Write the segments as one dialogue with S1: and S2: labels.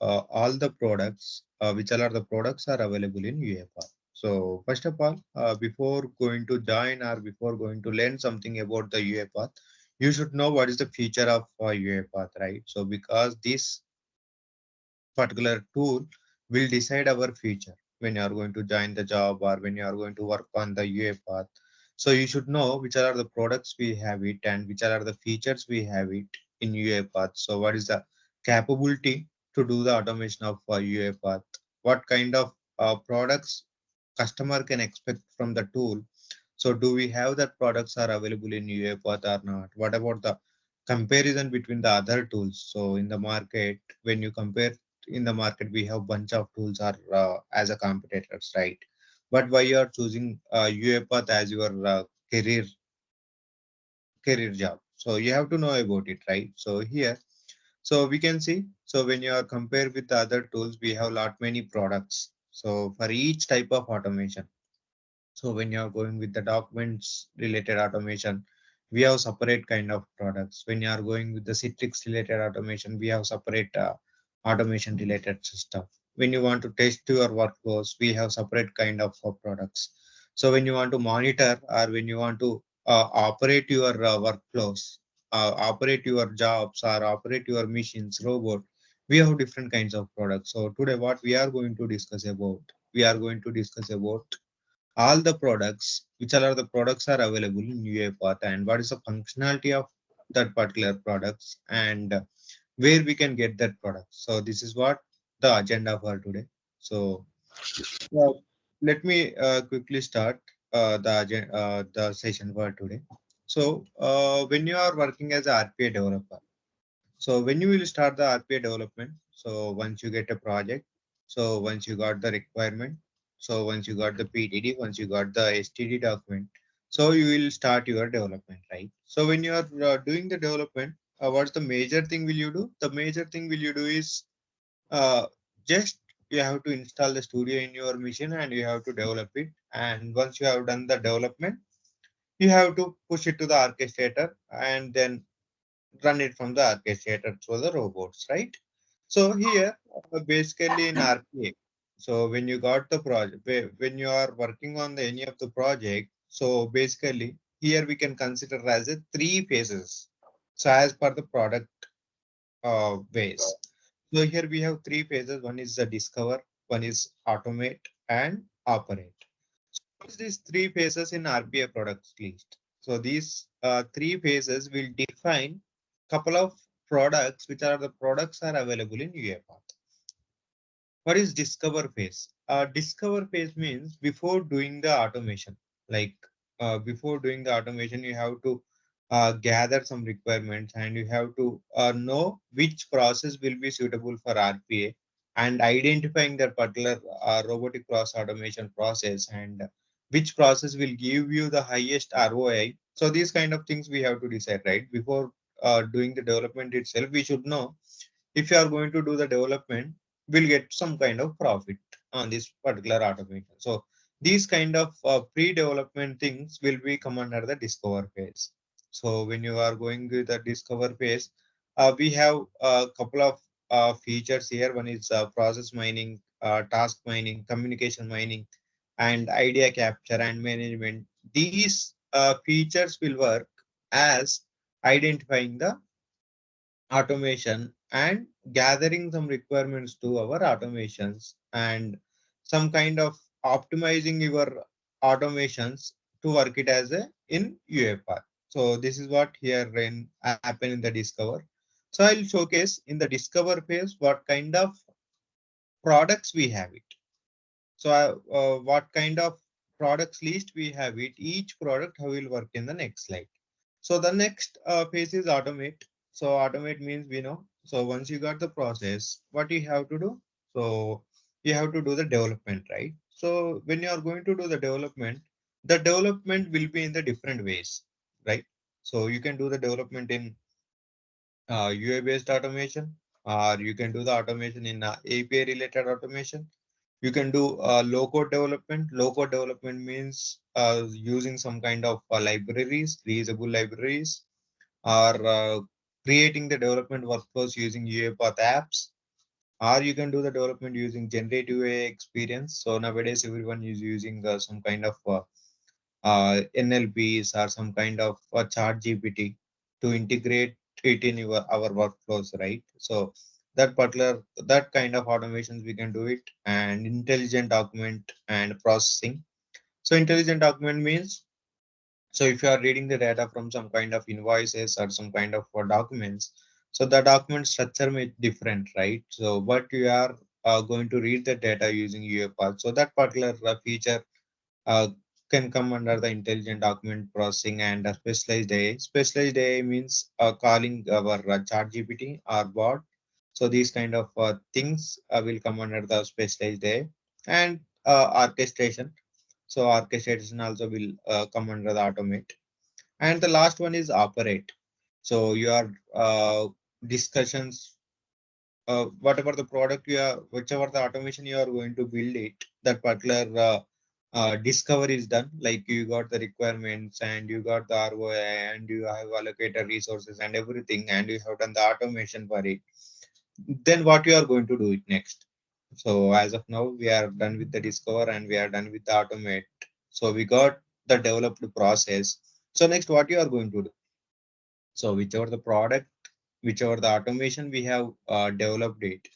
S1: all the products, which all are the products are available in UiPath. So first of all, before going to join or before going to learn something about the UiPath, you should know what is the feature of UiPath, right? So because this particular tool will decide our future when you are going to join the job or when you are going to work on the UA path. So you should know which are the products we have it and which are the features we have it in UA path. So what is the capability to do the automation of UA path? What kind of products customer can expect from the tool? So do we have that products are available in UiPath or not? What about the comparison between the other tools? So in the market, when you compare in the market, we have bunch of tools are as a competitors, right? But why you are choosing UiPath as your career job? So you have to know about it, right? So here, so we can see. So when you are compared with the other tools, we have lot many products. So for each type of automation. So when you are going with the documents related automation, we have separate kind of products. When you are going with the Citrix related automation, we have separate automation related system. When you want to test your workflows, we have separate kind of products. So when you want to monitor or when you want to operate your workflows, operate your jobs or operate your machines, robot, we have different kinds of products. So today what we are going to discuss about, we are going to discuss about all the products, which all are the products are available in UiPath and what is the functionality of that particular products and where we can get that product. So this is what the agenda for today. So uh, let me quickly start the session for today. So when you are working as a RPA developer, so when you will start the RPA development, so once you get a project, so once you got the requirement, so once you got the PDD, once you got the STD document, so you will start your development, right? So when you are doing the development, what's the major thing will you do? The major thing will you do is uh, just you have to install the studio in your machine and you have to develop it. And once you have done the development, you have to push it to the orchestrator and then run it from the orchestrator through the robots, right? So here, basically in RPA, so when you got the project, when you are working on the, any of the project, so basically here we can consider as a three phases. So as per the product ways. So here we have three phases. One is the discover, one is automate and operate. What is these three phases in RPA products list? So these three phases will define couple of products which are the products are available in UiPath. What is discover phase? Discover phase means before doing the automation. Like before doing the automation, you have to gather some requirements and you have to know which process will be suitable for RPA and identifying that particular robotic process automation process and which process will give you the highest ROI. So these kind of things we have to decide, right? Before doing the development itself, we should know if you are going to do the development, we'll get some kind of profit on this particular automation. So these kind of pre-development things will be come under the discover phase. So when you are going with the discover phase, we have a couple of features here. One is process mining, task mining, communication mining, and idea capture and management. These features will work as identifying the automation and gathering some requirements to our automations and some kind of optimizing your automations to work it as a in UiPath. So this is what here in happen in the discover. So I'll showcase in the discover phase what kind of products we have it. So what kind of products list we have it, each product how will work in the next slide. So the next phase is automate. So automate means we know. So once you got the process, what you have to do? So you have to do the development, right? So when you are going to do the development will be in the different ways, right? So you can do the development in UI based automation, or you can do the automation in API related automation. You can do low code development. Low code development means using some kind of libraries, reusable libraries, or creating the development workflows using UiPath apps, or you can do the development using generative AI experience. So nowadays everyone is using some kind of NLPs or some kind of chat GPT to integrate it in our workflows, right? So that kind of automations we can do it, and intelligent document and processing. So intelligent document means, so if you are reading the data from some kind of invoices or some kind of documents, so the document structure may different, right? So but you are going to read the data using UiPath. So that particular feature uh, can come under the intelligent document processing and specialized AI. Specialized AI means calling our chat GPT or bot. So these kind of things will come under the specialized AI, and orchestration. So orchestration also will come under the automate. And the last one is operate. So your discussions, whatever the product you are, whichever the automation you are going to build it, that particular discovery is done. Like you got the requirements and you got the ROI and you have allocated resources and everything, and you have done the automation for it. Then what you are going to do it next? So as of now, we are done with the discover and we are done with the automate. So we got the developed process. So next, what you are going to do? So whichever the product, whichever the automation we have developed it.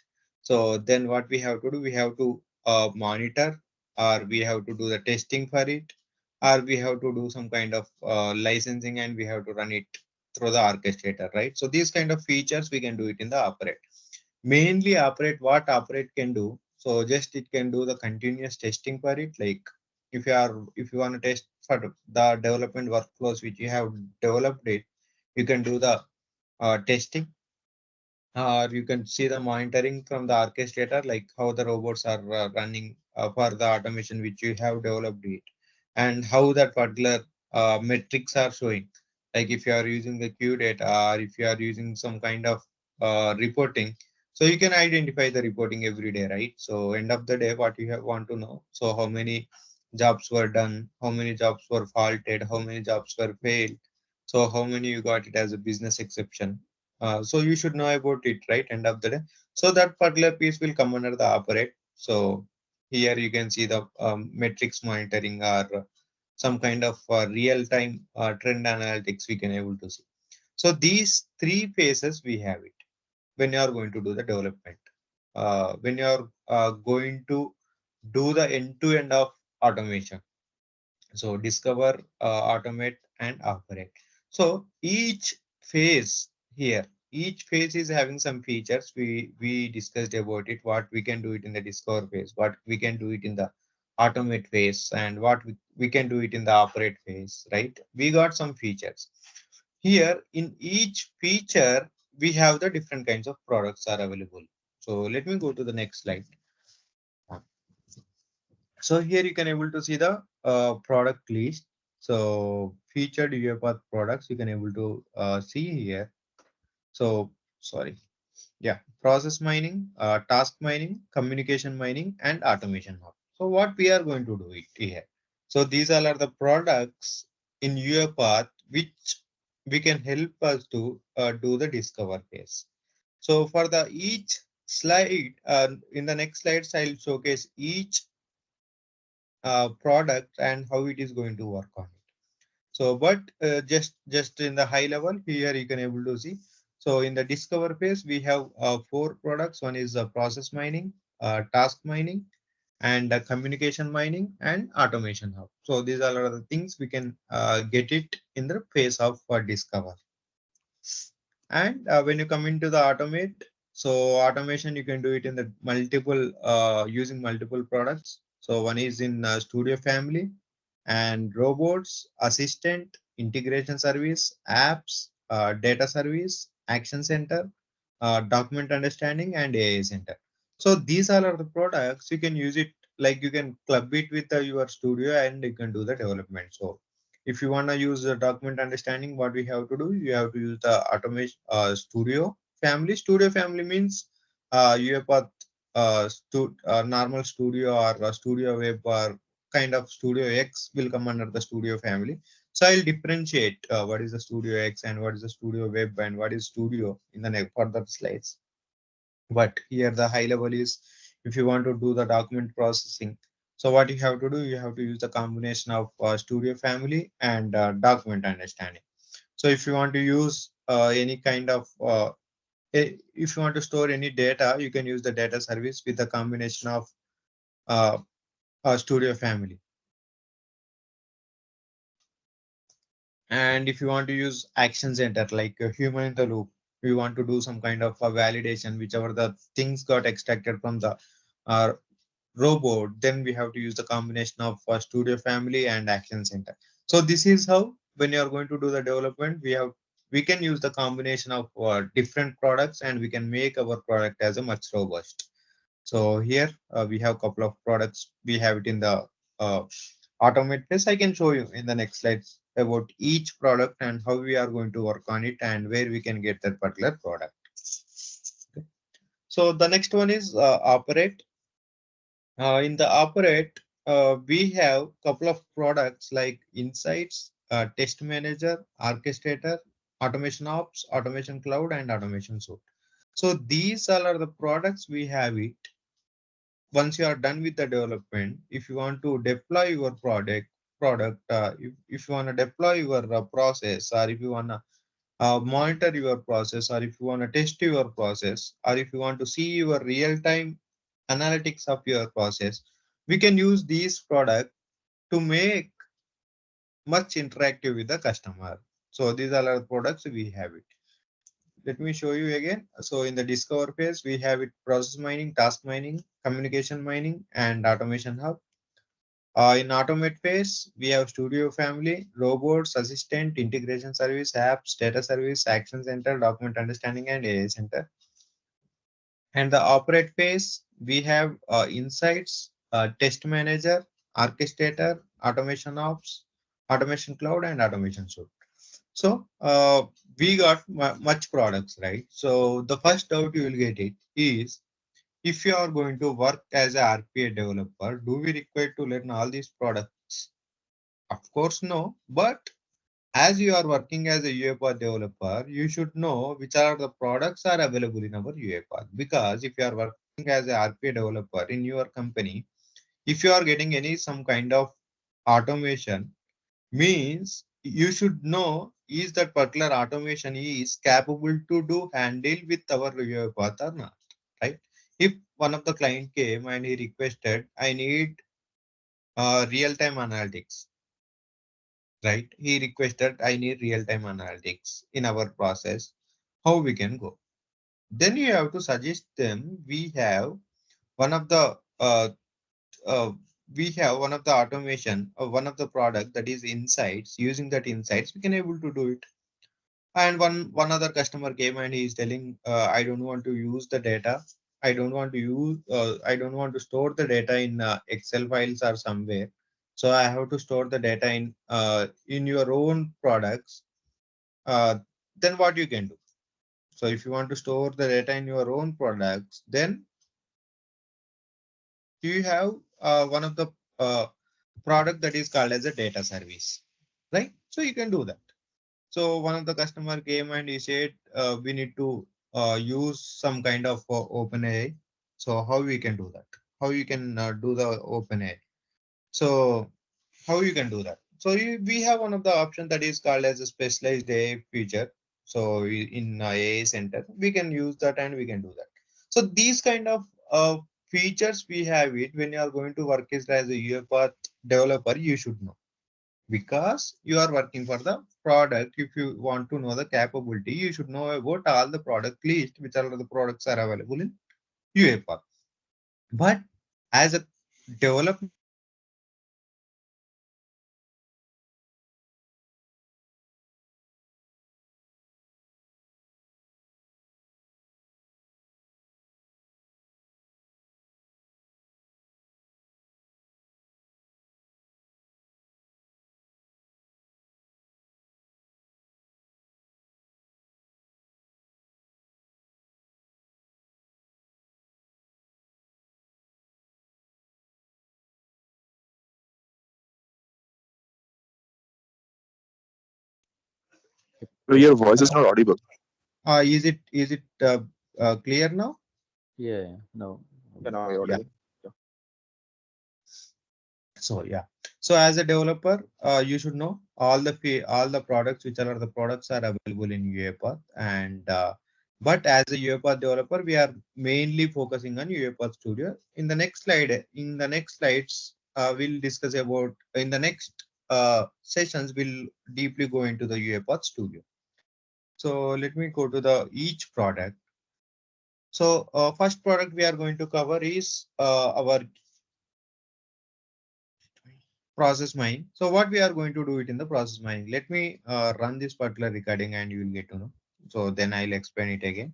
S1: So then what we have to do, we have to monitor, or we have to do the testing for it, or we have to do some kind of licensing and we have to run it through the orchestrator, right? So these kind of features we can do it in the operate. Mainly operate, what operate can do. So just it can do the continuous testing for it. Like if you want to test for the development workflows which you have developed it, you can do the testing, or you can see the monitoring from the orchestrator, like how the robots are running for the automation which you have developed it, and how that particular metrics are showing. Like if you are using the Q data, or if you are using some kind of reporting, so you can identify the reporting every day, right? So end of the day, what you have want to know, so how many jobs were done, how many jobs were faulted, how many jobs were failed, so how many you got it as a business exception. So you should know about it, right? End of the day. So that particular piece will come under the operate. So here you can see the metrics monitoring, or some kind of real-time trend analytics we can able to see. So these three phases we have it when you are going to do the development. When you are going to do the end-to-end of automation. So discover, automate, and operate. So each phase here, each phase is having some features. We discussed about it. What we can do it in the discover phase, what we can do it in the automate phase, and what we can do it in the operate phase. Right? We got some features here. In each feature, we have the different kinds of products are available. So let me go to the next slide. So here you can able to see the product list. So featured UiPath products you can able to see here. So sorry, yeah, process mining, task mining, communication mining, and automation hub. So what we are going to do it here. So these all are the products in UiPath which we can help us to do the discover phase. So for the each slide, in the next slides, I'll showcase each product and how it is going to work on it. So but just in the high level here you can able to see. So in the discover phase we have four products. One is process mining, task mining, and communication mining, and automation hub. So these are the things we can get it in the phase of discover. And when you come into the automate, so automation you can do it in the multiple using multiple products. So one is in studio family, and robots, assistant, integration service, apps, data service, action center, document understanding, and AI center. So these all are the products you can use it, like you can club it with your studio and you can do the development. So if you want to use the document understanding, what we have to do, you have to use the automation studio family. Studio family means you have got normal studio, or studio web, or kind of studio X will come under the studio family. So I'll differentiate what is the studio X and what is the studio web and what is studio in the next further slides. But here the high level is, if you want to do the document processing, so what you have to do, you have to use the combination of Studio Family and document understanding. So if you want to use any kind of if you want to store any data, you can use the data service with the combination of uh, Studio Family. And if you want to use Action Center, like a human in the loop, you want to do some kind of a validation, whichever the things got extracted from the uh, robot, then we have to use the combination of Studio Family and Action Center. So this is how, when you are going to do the development, we can use the combination of different products, and we can make our product as a much robust. So here we have a couple of products. We have it in the uh, automate phase. I can show you in the next slides about each product and how we are going to work on it and where we can get that particular product. Okay. So the next one is operate. In the operate, we have couple of products like Insights, Test Manager, Orchestrator, Automation Ops, Automation Cloud, and Automation Suite. So these all are the products we have it. Once you are done with the development, if you want to deploy your product, if you want to deploy your process, or if you want to monitor your process, or if you want to test your process, or if you want to see your real-time analytics of your process, we can use these products to make much interactive with the customer. So these are our products we have it. Let me show you again. So in the discover phase, we have it process mining, task mining, communication mining, and automation hub. In automate phase, we have Studio Family, robots, assistant, integration service, apps, data service, action center, document understanding, and AI center. And the operate phase, we have insights, test manager, orchestrator, automation ops, automation cloud, and automation suite. So we got much products, right? So the first doubt you will get it is, if you are going to work as a RPA developer, do we require to learn all these products? Of course, no. But as you are working as a UiPath developer, you should know which are the products are available in our UiPath. Because if you are working as a RPA developer in your company, if you are getting any some kind of automation, means you should know is that particular automation is capable to do handle with our UiPath or not, right? If one of the client came and he requested, I need real-time analytics, right? He requested, I need real-time analytics in our process. How we can go? Then you have to suggest them. One of the uh, uh, we have one of the automation, one of the product that is insights. Using that insights, we can able to do it. And one other customer came and he is telling, I don't want to use the data. I don't want to store the data in Excel files or somewhere. So I have to store the data in your own products. Uh, then what you can do? So if you want to store the data in your own products, then you have one of the product that is called as a data service, right? So you can do that. So one of the customer came and he said, we need to use some kind of OpenAI. So how we can do that? How you can do the OpenAI? So how you can do that? So we have one of the options that is called as a specialized AI feature. So in AI center, we can use that and we can do that. So these kind of features we have it when you are going to work as a UiPath developer, you should know, because you are working for the product. If you want to know the capability, you should know about all the product list, which are the products are available in UiPath. But as a development environment, we have to know what are the products available in UiPath.
S2: Your voice is not audible.
S1: Is it clear now?
S2: Yeah, no.
S3: Yeah, now you're
S1: Yeah.
S3: audible. Yeah.
S1: So yeah. So as a developer, you should know all the products which are the products are available in UiPath, and but as a UiPath developer, we are mainly focusing on UiPath Studio. In the next slides, we'll discuss about in the next sessions. We'll deeply go into the UiPath Studio. So let me go to the each product. So first product we are going to cover is our process mining. So what we are going to do it in the process mining. Let me run this particular recording and you will get to know. So then I'll explain it again.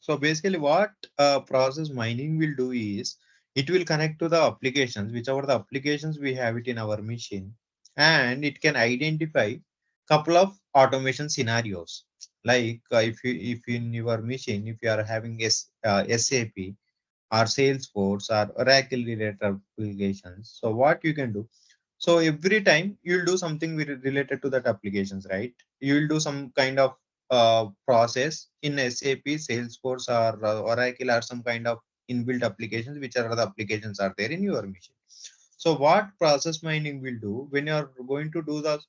S1: So basically what process mining will do is it will connect to the applications, whichever the applications we have it in our machine, and it can identify couple of automation scenarios. Like if in your machine, if you are having SAP or Salesforce or Oracle related applications. So what you can do? So every time you'll do something related to that applications, right? You'll do some kind of process in SAP, Salesforce, or Oracle, or some kind of inbuilt applications, which are the applications are there in your machine. So what process mining will do when you're going to do the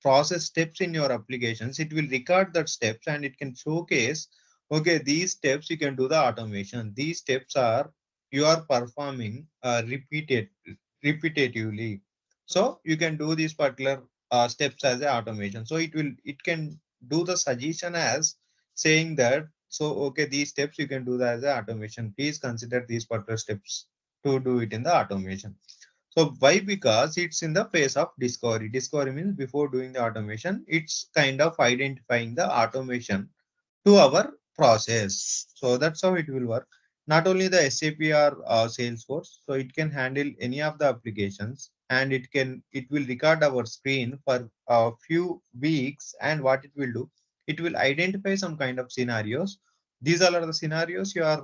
S1: process steps in your applications, it will record that steps and it can showcase, okay, these steps you can do the automation. These steps are you are performing repetitively. So you can do these particular steps as a automation. So it can do the suggestion as saying that, so okay, these steps you can do that as a automation. Please consider these particular steps to do it in the automation. So why? Because it's in the phase of discovery. Discovery means before doing the automation, it's kind of identifying the automation to our process. So that's how it will work. Not only the SAP or Salesforce, so it can handle any of the applications, and it will record our screen for a few weeks. And what it will do, it will identify some kind of scenarios. These all are the scenarios you are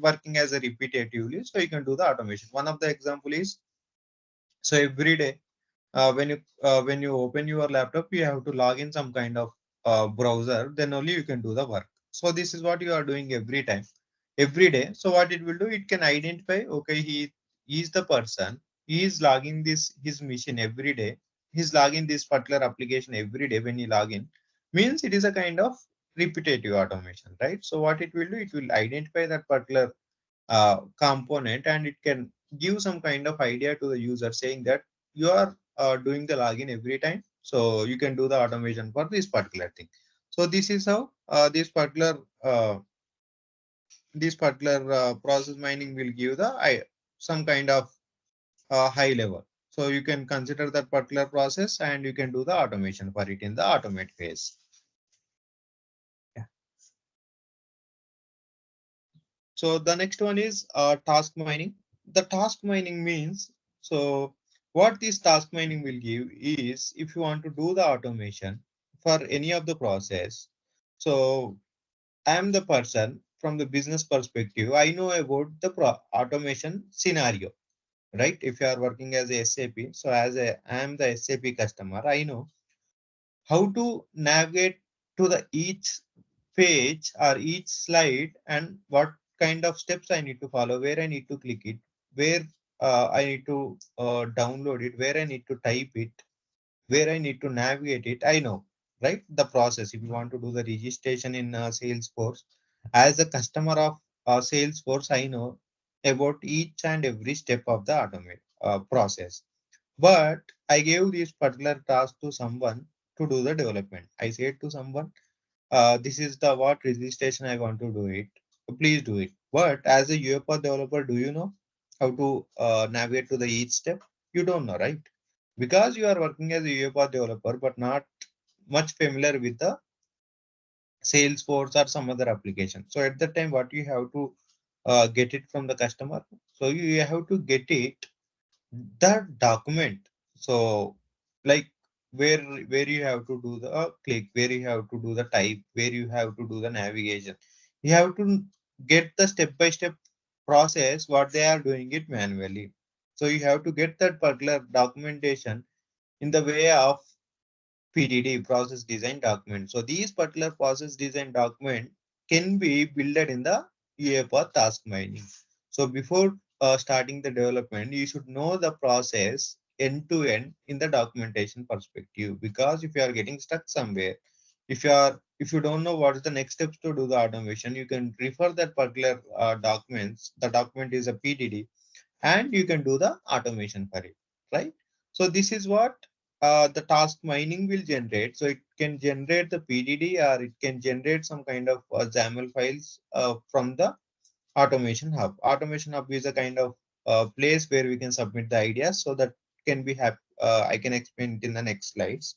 S1: working as a repetitively, so you can do the automation. One of the example is, so every day when you open your laptop, you have to log in some kind of browser, then only you can do the work. So this is what you are doing every time, every day. So what it will do, it can identify, okay, he is the person, he is logging this his mission every day, he's logging this particular application every day. When you log in, means it is a kind of repetitive automation, right? So what it will do, it will identify that particular component, and it can give some kind of idea to the user saying that you are doing the login every time, so you can do the automation for this particular thing. So this is how this particular process mining will give the some kind of high level. So you can consider that particular process and you can do the automation for it in the automate phase. Yeah. So the next one is task mining. The task mining means, so what this task mining will give is, if you want to do the automation for any of the process, so I am the person from the business perspective, I know about the automation scenario, right? If you are working as a SAP, so I am the SAP customer, I know how to navigate to the each page or each slide, and what kind of steps I need to follow, where I need to click it, where I need to download it, where I need to type it, where I need to navigate it. I know, right? The process. If you want to do the registration in Salesforce, as a customer of Salesforce, I know about each and every step of the automate process. But I gave this particular task to someone to do the development. I said to someone, this is the what registration I want to do it. Please do it. But as a UiPath developer, do you know how to navigate to the each step? You don't know, right? Because you are working as a UiPath developer, but not much familiar with the Salesforce or some other application. So at that time, what you have to get it from the customer. So you have to get it that document. So like where you have to do the click, where you have to do the type, where you have to do the navigation. You have to get the step by step process what they are doing it manually. So you have to get that particular documentation in the way of PDD, process design document. So these particular process design document can be built in the UiPath task mining. So before starting the development, you should know the process end to end in the documentation perspective. Because if you are getting stuck somewhere, if you don't know what is the next steps to do the automation, you can refer that particular documents. The document is a PDD, and you can do the automation for it, right? So this is what the task mining will generate. So it can generate the PDD, or it can generate some kind of XAML files from the automation hub. Automation hub is a kind of place where we can submit the ideas. So that can be I can explain it in the next slides.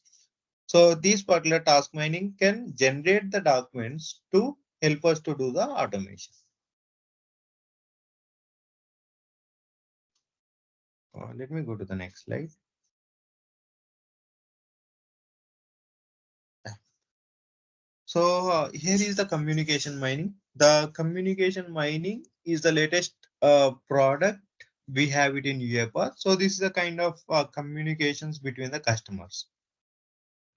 S1: So these particular task mining can generate the documents to help us to do the automation. Let me go to the next slide. So here is the communication mining. The communication mining is the latest product. We have it in UiPath. So this is a kind of communications between the customers.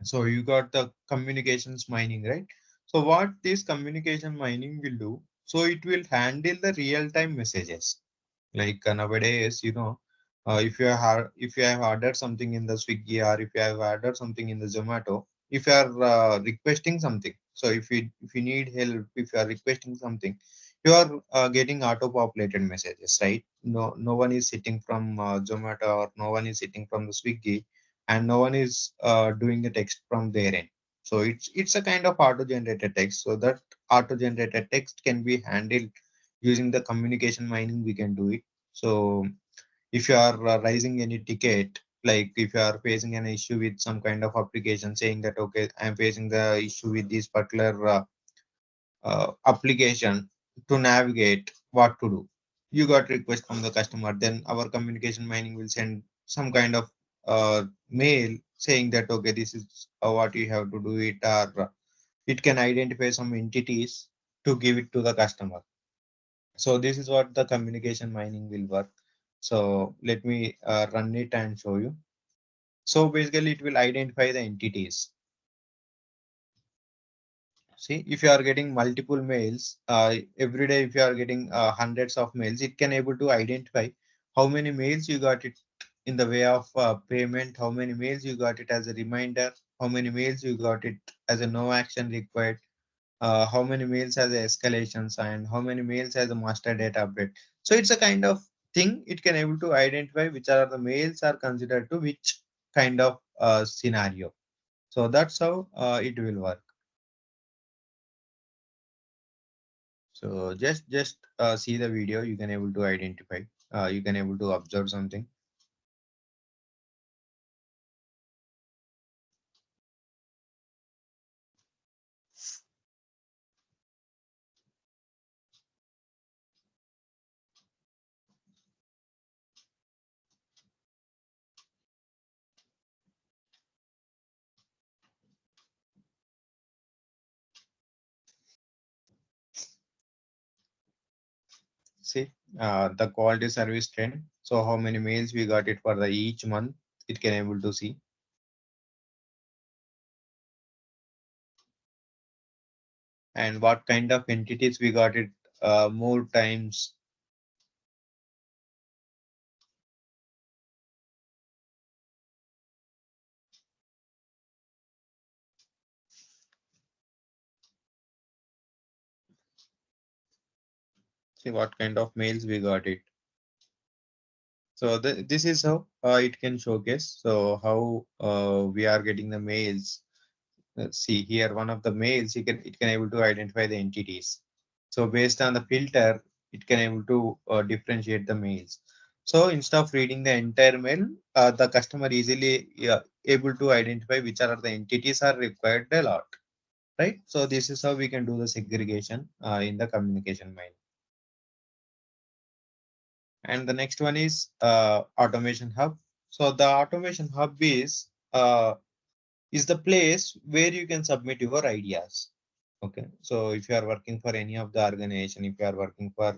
S1: So you got the communications mining, right? So what this communication mining will do? So it will handle the real-time messages. Like nowadays, if you have ordered something in the Swiggy, or if you have ordered something in the Zomato, if you are requesting something, so if you need help, if you are requesting something, you are getting auto-populated messages, right? No one is sitting from Zomato, or no one is sitting from the Swiggy, and no one is doing the text from their end. So it's a kind of auto-generated text. So that auto-generated text can be handled using the communication mining. We can do it. So if you are raising any ticket, like if you are facing an issue with some kind of application, saying that, okay, I'm facing the issue with this particular application to navigate what to do. You got request from the customer, then our communication mining will send some kind of mail saying that, okay, this is what you have to do it, or it can identify some entities to give it to the customer. So this is what the communication mining will work. So let me run it and show you. So basically it will identify the entities. See, if you are getting multiple mails every day, if you are getting hundreds of mails, it can able to identify how many mails you got it in the way of payment, how many mails you got it as a reminder, how many mails you got it as a no action required, how many mails as escalations, and how many mails as a master data update. So it's a kind of thing it can able to identify which are the mails are considered to which kind of scenario. So that's how it will work. So just see the video. You can able to identify. You can able to observe something. See the quality service trend. So how many mails we got it for the each month. It can able to see, and what kind of entities we got it more times. See what kind of mails we got it. So this is how it can showcase. So how we are getting the mails. Let's see here, one of the mails, it can able to identify the entities. So based on the filter, it can able to differentiate the mails. So instead of reading the entire mail, the customer easily able to identify which are the entities are required a lot. right? So this is how we can do the segregation in the communication mind. And the next one is automation hub. So the automation hub is the place where you can submit your ideas. Okay, so if you are working for any of the organization, if you are working for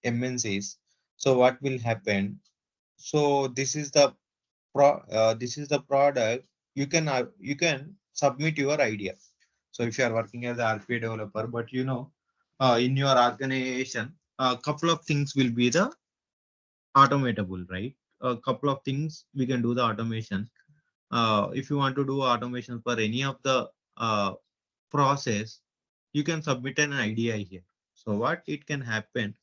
S1: MNCs, so what will happen? So this is the product. You can submit your idea. So if you are working as an RPA developer, but in your organization, a couple of things will be the automatable, right? A couple of things we can do the automation. If you want to do automation for any of the process, you can submit an idea here. So what it can happen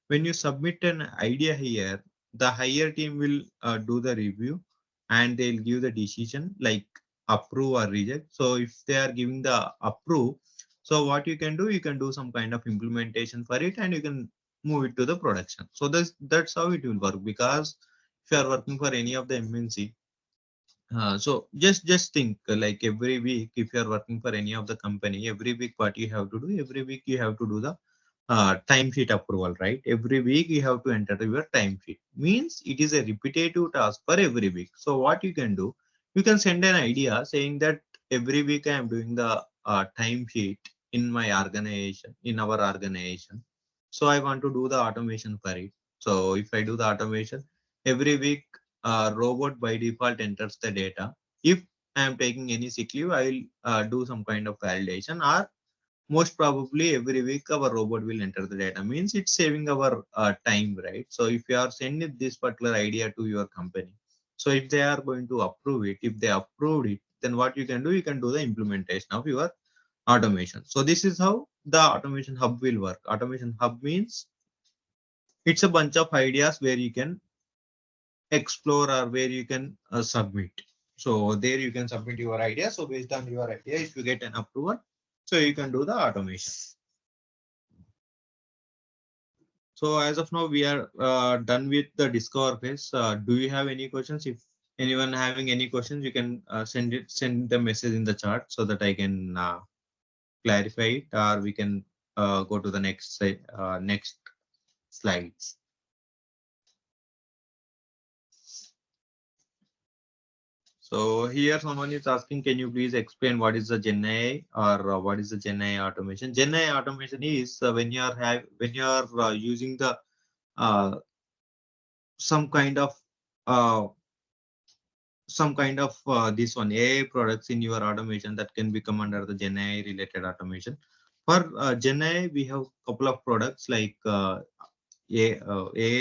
S1: when you submit an idea here, the higher team will do the review and they'll give the decision like approve or reject. So if they are giving the approve, so what you can do some kind of implementation for it and you can move it to the production. So that's how it will work, because if you are working for any of the MNC, so just think like every week, if you are working for any of the company, every week what you have to do, every week you have to do the time sheet approval, right? Every week you have to enter your time sheet. Means it is a repetitive task for every week. So what you can do, you can send an idea saying that every week I am doing the time sheet in my organization, in our organization. So I want to do the automation for it. So if I do the automation every week, robot by default enters the data. If I am taking any sick leave, I will do some kind of validation, or most probably every week our robot will enter the data. Means it's saving our time, right? So if you are sending this particular idea to your company, so if they are going to approve it, if they approved it, then what you can do the implementation of your automation. So this is how the automation hub will work. Automation hub means it's a bunch of ideas where you can explore or where you can submit. So there you can submit your idea. So based on your idea, if you get an approval, so you can do the automation. So as of now, we are done with the discover phase. Do you have any questions? If anyone having any questions, you can send the message in the chat so that I can clarify it, or we can go to the next slides. So here someone is asking, can you please explain what is the Gen AI, or what is the Gen AI automation? Gen AI automation is when you are using the uh, some kind of uh, this one AI products in your automation that can become under the Gen AI related automation. For Gen AI, we have couple of products like AI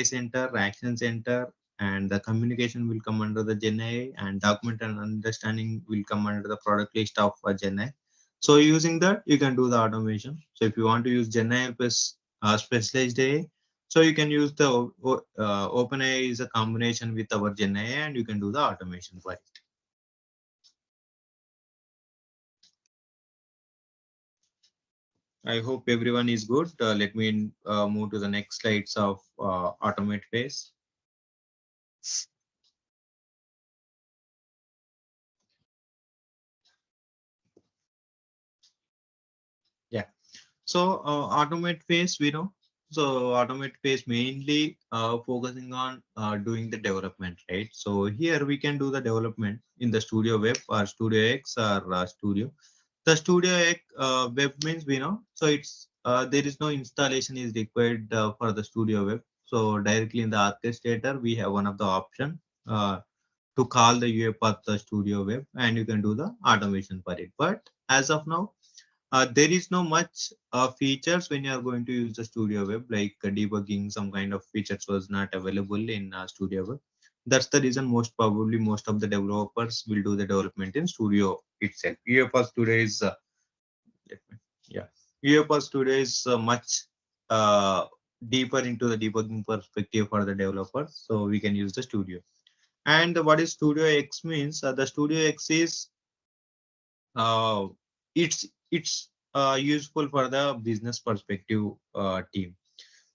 S1: Center, Action Center, and the communication will come under the Gen AI, and document and understanding will come under the product list of Gen AI. So using that, you can do the automation. So if you want to use Gen AI plus specialized AI, so you can use the OpenAI is a combination with our Gen AI, and you can do the automation for it. I hope everyone is good. Let me move to the next slides of automate phase. Yeah. So automate phase, we know. So automate phase mainly focusing on doing the development, right? So here we can do the development in the Studio Web or Studio X or Studio. The Studio X Web means we know. So it's there is no installation is required for the Studio Web. So directly in the orchestrator, we have one of the option to call the UiPath the Studio Web, and you can do the automation for it. But as of now, there is no much features when you are going to use the Studio Web, like debugging. Some kind of features was not available in Studio Web. That's the reason most probably most of the developers will do the development in Studio itself. UiPath today is yeah, UiPath today is much uh, deeper into the debugging perspective for the developers, so we can use the Studio. And what is Studio X means? The Studio X is uh, it's useful for the business perspective team,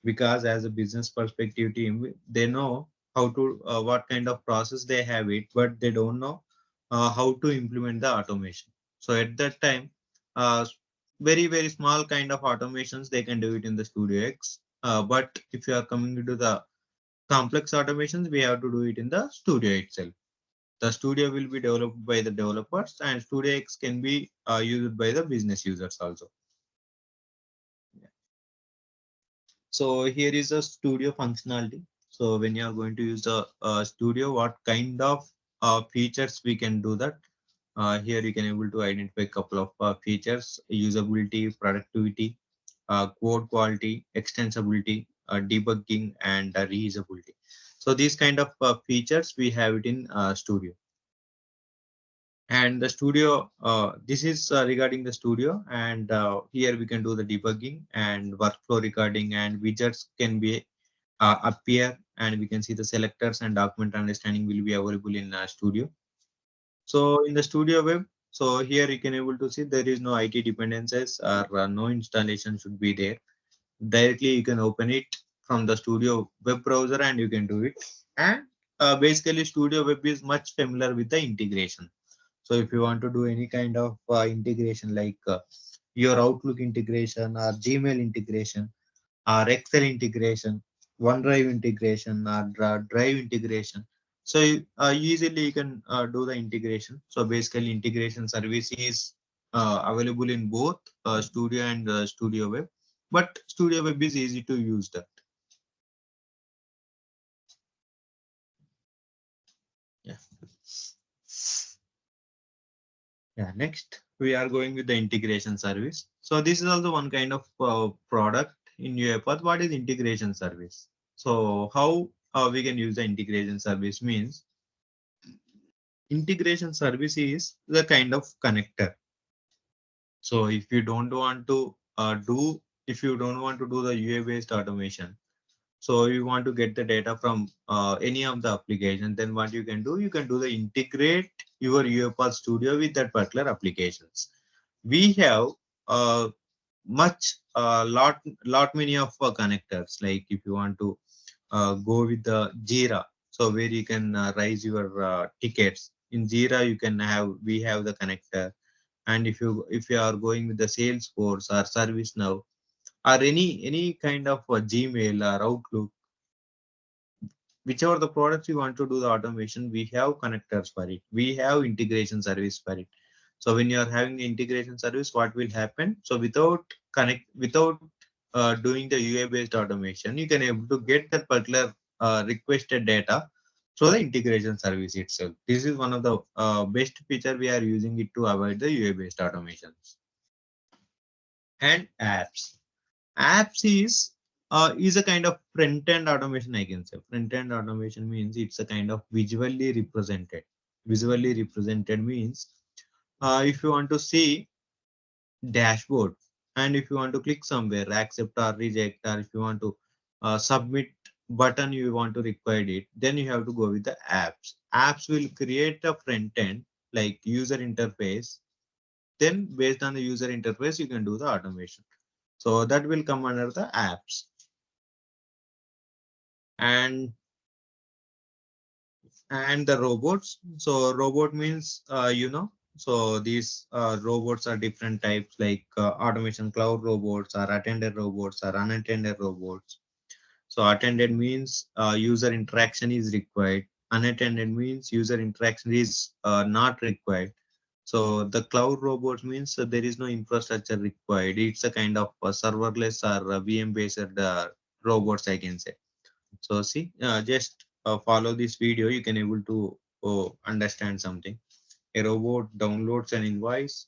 S1: because as a business perspective team, they know how to what kind of process they have it, but they don't know how to implement the automation. So at that time, very small kind of automations, they can do it in the Studio X. But if you are coming into the complex automations, we have to do it in the Studio itself. The Studio will be developed by the developers, and Studio X can be used by the business users also. So here is a Studio functionality. So when you are going to use the Studio, what kind of features we can do that? Here you can able to identify a couple of features: usability, productivity, code quality, extensibility, debugging, and reusability. So these kind of features we have it in Studio. And the Studio, this is regarding the Studio, and here we can do the debugging and workflow recording, and widgets can be appear, and we can see the selectors and document understanding will be available in Studio. So in the Studio web, so here you can able to see there is no IT dependencies, or no installation should be there. Directly you can open it from the Studio web browser and you can do it. And basically Studio web is much familiar with the integration. So if you want to do any kind of integration, like your Outlook integration or Gmail integration or Excel integration, OneDrive integration, or Drive integration. So easily you can do the integration. So basically integration service is available in both Studio and Studio Web, but Studio Web is easy to use that. Yeah. Yeah. Next, we are going with the integration service. So this is also one kind of product in UiPath. What is integration service? So how we can use the integration service means integration service is the kind of connector. So if you don't want to do the UI based automation, so you want to get the data from any of the application, then what you can do, you can do the integrate your UiPath Studio with that particular applications. We have much lot many of connectors. Like if you want to go with the Jira, so where you can raise your tickets in Jira, you can have we have the connector. And if you are going with the Salesforce or ServiceNow or any kind of Gmail or Outlook, whichever the products you want to do the automation, we have connectors for it. We have integration service for it. So when you are having the integration service, what will happen? So without doing the UI based automation, you can able to get that particular requested data through the integration service itself. This is one of the best feature we are using it to avoid the UI based automations. And apps. Apps is a kind of front end automation, I can say. Front end automation means it's a kind of visually represented. Visually represented means if you want to see dashboard, and if you want to click somewhere, accept or reject, or if you want to submit button, you want to require it, then you have to go with the apps. Apps will create a front end like user interface. Then based on the user interface, you can do the automation. So that will come under the apps. and and the robots. So robot means so these robots are different types, like automation cloud robots, or attended robots, or unattended robots. So attended means user interaction is required. Unattended means user interaction is not required. So the cloud robots means there is no infrastructure required. It's a kind of serverless or VM based robots, I can say. So see, just follow this video. You can able to understand something. A robot downloads an invoice.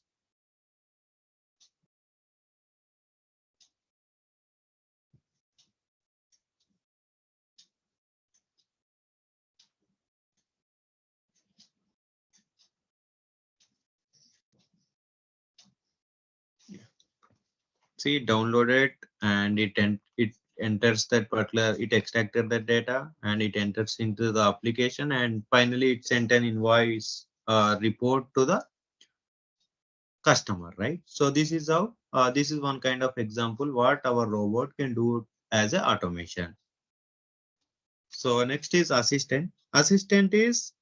S1: See, download it, and it enters that particular. It extracted that data and it enters into the application, and finally it sent an invoice report to the customer, right? So this is how this is one kind of example what our robot can do as a automation. So next is assistant. Assistant is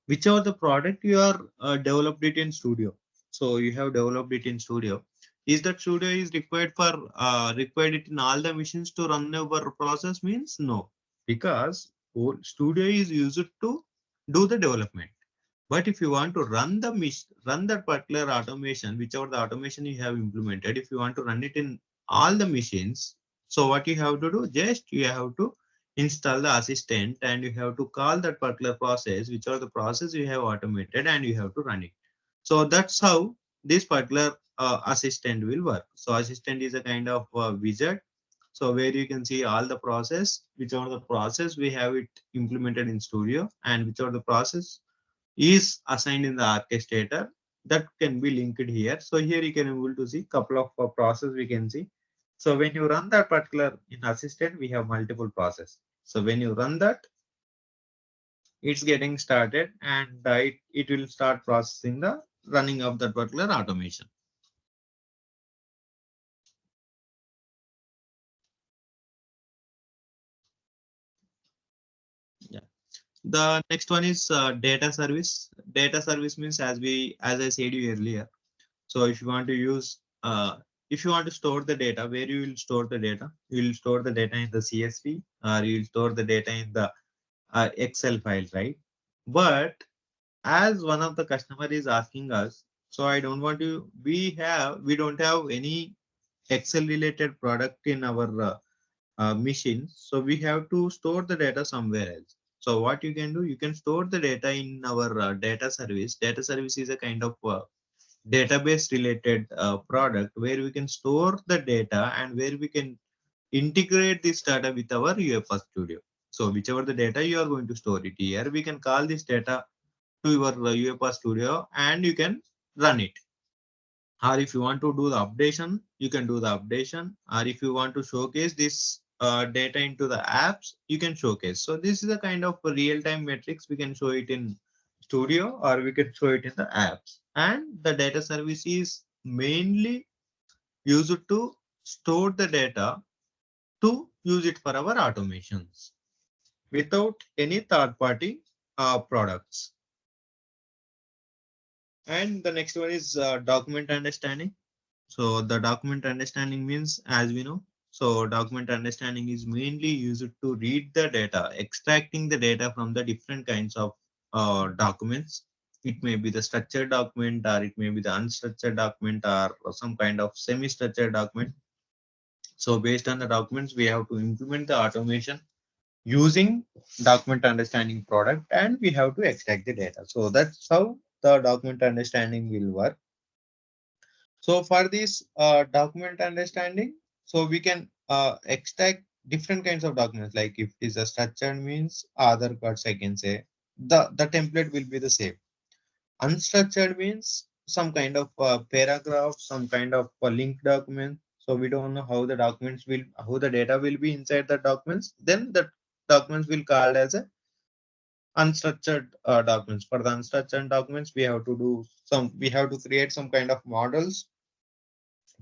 S1: whichever the product you are developed it in Studio. So you have developed it in Studio. Is that studio is required for required it in all the machines to run our process? Means no, because studio is used to do the development. But if you want to run run that particular automation, whichever the automation you have implemented, if you want to run it in all the machines, so what you have to do, just you have to install the assistant and you have to call that particular process, whichever the process you have automated, and you have to run it. So that's how this particular assistant will work. So assistant is a kind of wizard. So where you can see all the process, whichever the process we have it implemented in studio, and whichever the process is assigned in the orchestrator, that can be linked here. So here you can able to see couple of process we can see. So when you run that particular in assistant, we have multiple process. So when you run that, it's getting started, and it will start processing the running of that particular automation. Yeah. The next one is data service. Data service means, as I said you earlier. So if you want to use, if you want to store the data, where you will store the data? You will store the data in the CSV, or you will store the data in the Excel file, right? But as one of the customer is asking us, so I don't want to. We don't have any Excel related product in our machine, so we have to store the data somewhere else. So what you can do, you can store the data in our data service. Data service is a kind of database related product where we can store the data and where we can integrate this data with our UiPath Studio. So whichever the data you are going to store it here, we can call this data to your UiPath Studio and you can run it. Or if you want to do the updation, you can do the updation. Or if you want to showcase this data into the apps, you can showcase. So this is a kind of a real-time metrics. We can show it in Studio or we can show it in the apps. And the data service is mainly used to store the data to use it for our automations without any third-party products. And the next one is document understanding. So the document understanding means, as we know, so document understanding is mainly used to read the data, extracting the data from the different kinds of documents. It may be the structured document, or it may be the unstructured document, or some kind of semi-structured document. So based on the documents, we have to implement the automation using document understanding product, and we have to extract the data. So that's how the document understanding will work. So for this document understanding, so we can extract different kinds of documents. Like if it is a structured means Aadhaar cards, I can say the template will be the same. Unstructured means some kind of paragraph, some kind of link document. So we don't know how the documents will, how the data will be inside the documents. Then the documents will called as a unstructured documents. For the unstructured documents, we have to do some, we have to create some kind of models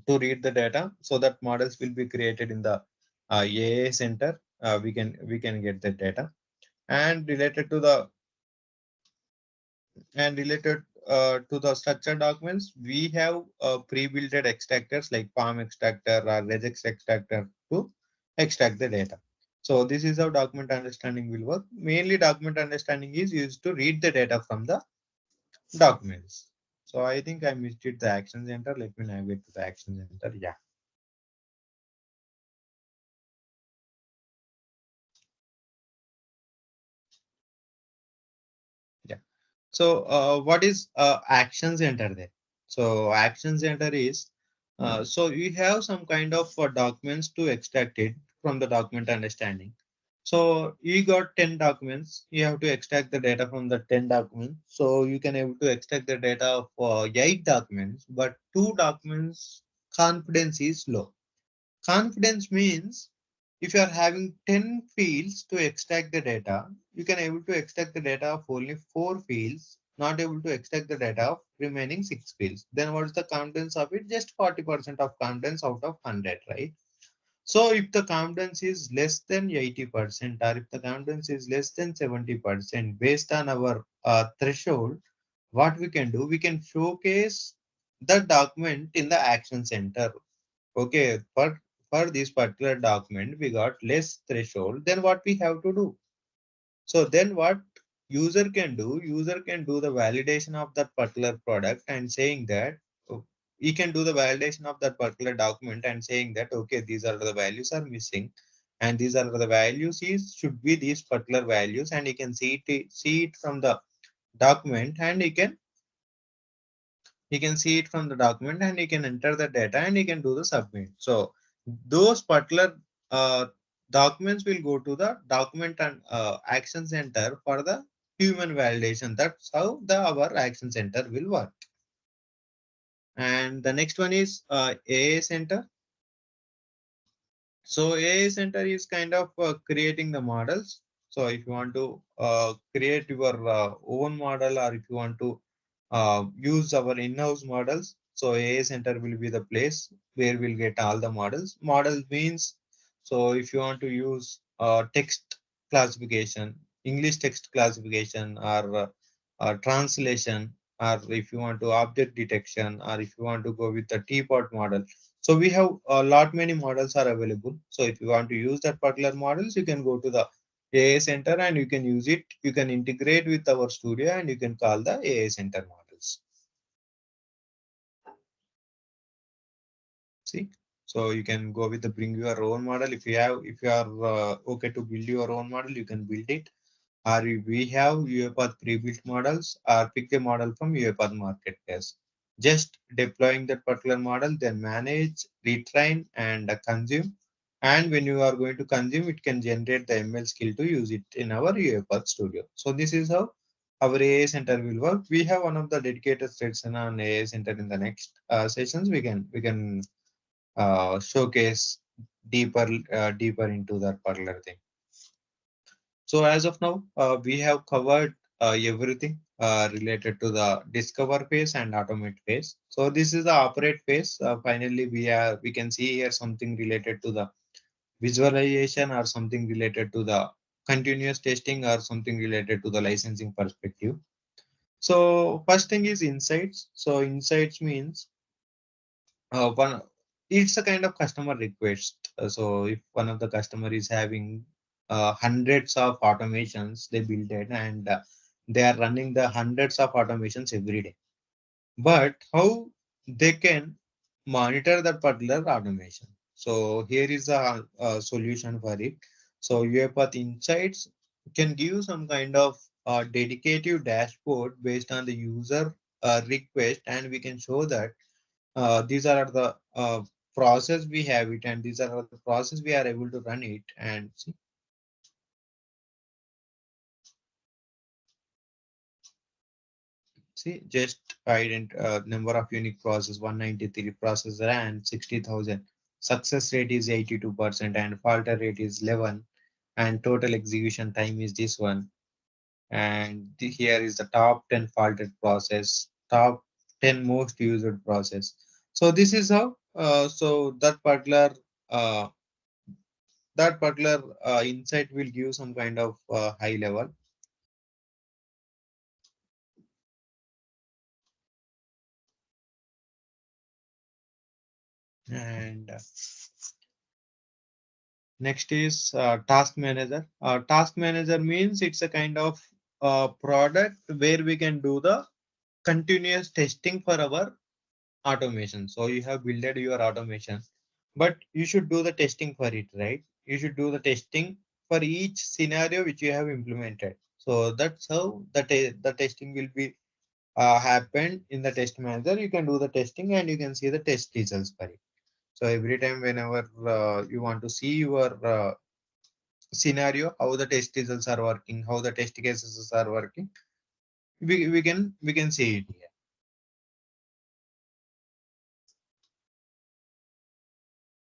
S1: to read the data. So that models will be created in the AI center. We can get the data and related to the structured documents. We have pre-built extractors like palm extractor or regex extractor to extract the data. So this is how document understanding will work. Mainly document understanding is used to read the data from the documents. So I think I missed it, the action center. Let me navigate to the action center. Yeah. Yeah. So what is action center there? So action center is so you have some kind of documents to extract it from the document understanding. So you got 10 documents. You have to extract the data from the 10 documents. So you can able to extract the data of 8 documents, but 2 documents confidence is low. Confidence means if you are having 10 fields to extract the data, you can able to extract the data of only 4 fields, not able to extract the data of remaining 6 fields. Then what is the confidence of it? Just 40% of confidence out of 100, right? So if the confidence is less than 80%, or if the confidence is less than 70% based on our threshold, what we can do, we can showcase the document in the action center. Okay, for this particular document, we got less threshold. Then what we have to do? So then what user can do the validation of that particular product and saying that he can do the validation of that particular document and saying that okay, these are the values are missing, and these are the values is should be these particular values, and he can see it from the document, and he can see it from the document, and he can enter the data, and he can do the submit. So those particular documents will go to the document and action center for the human validation. That's how the our action center will work. And the next one is AA center. So AI Center is kind of creating the models. So if you want to create your own model, or if you want to use our in-house models, so AI Center will be the place where we'll get all the models. Model means, so if you want to use text classification, English text classification, or translation, or if you want to object detection, or if you want to go with the teapot model, so we have a lot many models are available. So if you want to use that particular models, you can go to the AI center and you can use it. You can integrate with our studio and you can call the AI center models. See, so you can go with the bring your own model. If you are okay to build your own model, you can build it. Or we have UiPath pre-built models, or pick a model from UiPath marketplace. Just deploying that particular model, then manage, retrain, and consume. And when you are going to consume, it can generate the ML skill to use it in our UiPath studio. So this is how our AI center will work. We have one of the dedicated session on AI center in the next sessions. We can showcase deeper into that particular thing. So as of now, we have covered everything related to the discover phase and automate phase. So this is the operate phase. Finally, we can see here something related to the visualization, or something related to the continuous testing, or something related to the licensing perspective. So first thing is insights. So insights means one it's a kind of customer request. So if one of the customer is having hundreds of automations they built it, and they are running the hundreds of automations every day, but how they can monitor that particular automation. So here is a solution for it. So UiPath Insights can give some kind of dedicated dashboard based on the user request, and we can show that these are the process we have it, and these are the process we are able to run it. And see just number of unique process 193 process ran 60,000, success rate is 82%, and falter rate is 11, and total execution time is this one. And here is the top 10 faulted process, top 10 most used process. So this is how so uh, that particular insight will give some kind of high level. And next is task manager. Task manager means it's a kind of product where we can do the continuous testing for our automation. So you have built your automation, but you should do the testing for it, right? You should do the testing for each scenario which you have implemented. So that's how the testing will be happened in the test manager. You can do the testing and you can see the test results for it. So every time whenever you want to see your scenario, how the test results are working, how the test cases are working, we can see it here.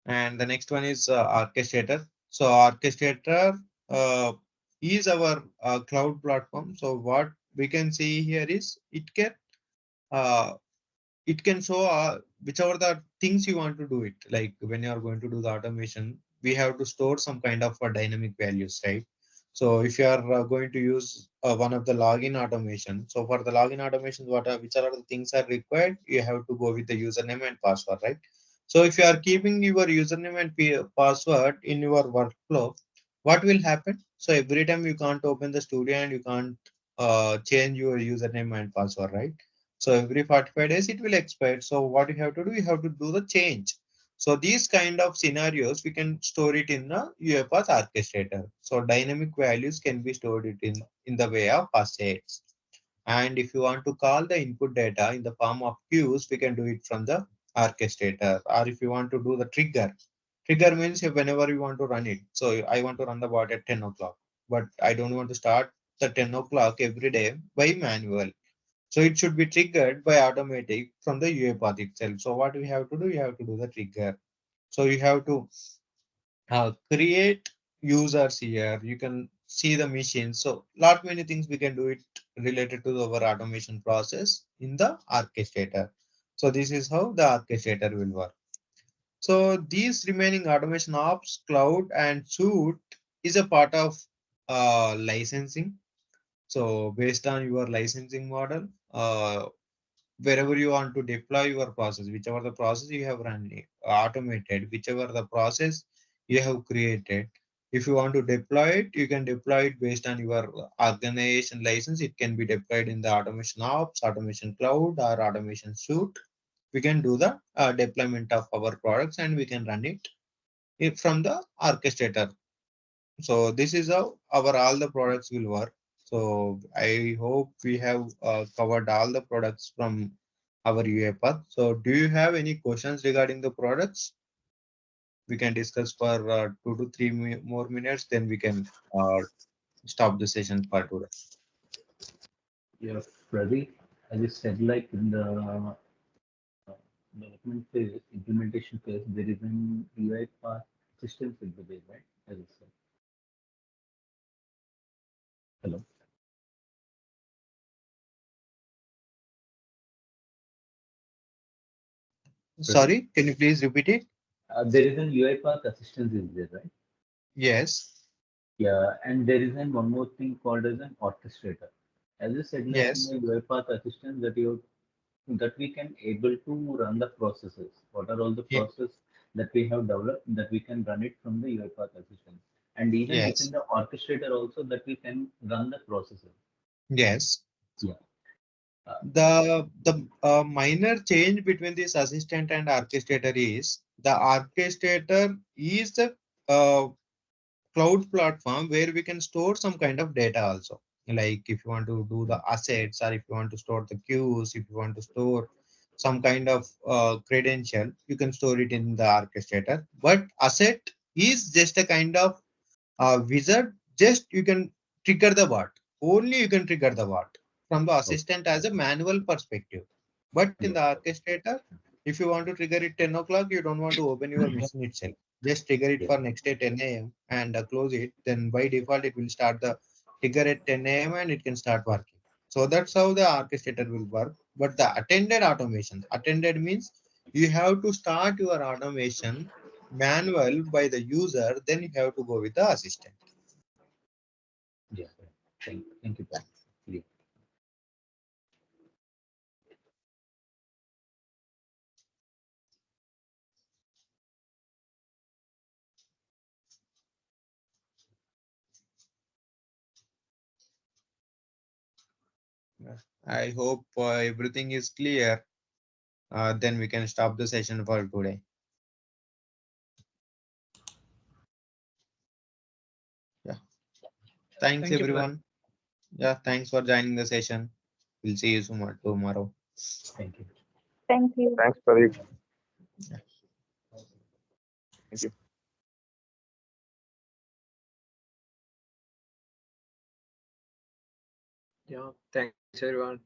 S1: And the next one is orchestrator. So orchestrator uh, is our cloud platform. So what we can see here is uh, it can show whichever the things you want to do it. Like when you are going to do the automation, we have to store some kind of dynamic values, right? So if you are going to use one of the login automation, so for the login automation, which are the things are required, you have to go with the username and password, right? So if you are keeping your username and password in your workflow, what will happen? So every time you can't open the studio and you can't change your username and password, right? So every 45 days it will expire. So what you have to do, you have to do the change. So these kind of scenarios, we can store it in the UiPath orchestrator. So dynamic values can be stored it in the way of assets. And if you want to call the input data in the form of queues, we can do it from the orchestrator. Or if you want to do the trigger, trigger means if whenever you want to run it. So I want to run the bot at 10 o'clock, but I don't want to start the 10 o'clock every day by manual. So it should be triggered by automatic from the UiPath itself. So what we have to do, you have to do the trigger. So you have to create users here. You can see the machine. So lot many things we can do it related to our automation process in the orchestrator. So this is how the orchestrator will work. So these remaining automation ops, cloud and suite is a part of licensing. So based on your licensing model, wherever you want to deploy your process, whichever the process you have run automated, whichever the process you have created, if you want to deploy it, you can deploy it based on your organization license. It can be deployed in the automation ops, automation cloud, or automation suite. We can do the deployment of our products and we can run it from the orchestrator. So this is how our all the products will work. So I hope we have covered all the products from our UiPath. So do you have any questions regarding the products? We can discuss for 2 to 3 more minutes, then we can stop the session for today.
S2: Yeah, Pradeep, as you said, like in the development phase, implementation phase, there is an UiPath systems will be there, right? As you said. Hello. Pradeep?
S1: Sorry, can you please repeat it?
S2: There is an UiPath assistance is there, right?
S1: Yes,
S2: Yeah, and there is an one more thing called as an orchestrator. As you said, like in
S1: yes,
S2: the UiPath assistant that we can able to run the processes. What are all the
S1: ye-
S2: process that we have developed that we can run it from the UiPath assistant, and even within
S1: yes,
S2: the orchestrator also that we can run the processes.
S1: yes.
S2: Yeah. Uh,
S1: The minor change between this assistant and orchestrator is the orchestrator is the uh, cloud platform where we can store some kind of data also. Like if you want to do the assets, or if you want to store the queues, if you want to store some kind of credential, you can store it in the orchestrator. But asset is just a kind of wizard. Just you can trigger the bot. Only you can trigger the bot from the
S2: oh,
S1: assistant as a manual perspective. But in
S2: yeah.
S1: the orchestrator, if you want to trigger it 10 o'clock, you don't want to open your machine itself. Just trigger it
S2: Yeah.
S1: for next day 10 a.m. and close it. Then by default, it will start the trigger at 10 a.m. and it can start working. So that's how the orchestrator will work. But the attended automation, attended means you have to start your automation manual by the user, then you have to go with the assistant.
S2: Yeah. Thank you, Pradeep. Yeah.
S1: Yeah. I hope everything is clear. Then we can stop the session for today. Yeah. Thanks,
S3: Thank you, Pradeep.
S1: everyone. Yeah. Thanks for joining the session. We'll see you tomorrow.
S2: Thank you.
S4: Thank you.
S3: Thanks, Pradeep.
S1: Yeah.
S3: Thank you.
S5: Yeah, thanks everyone.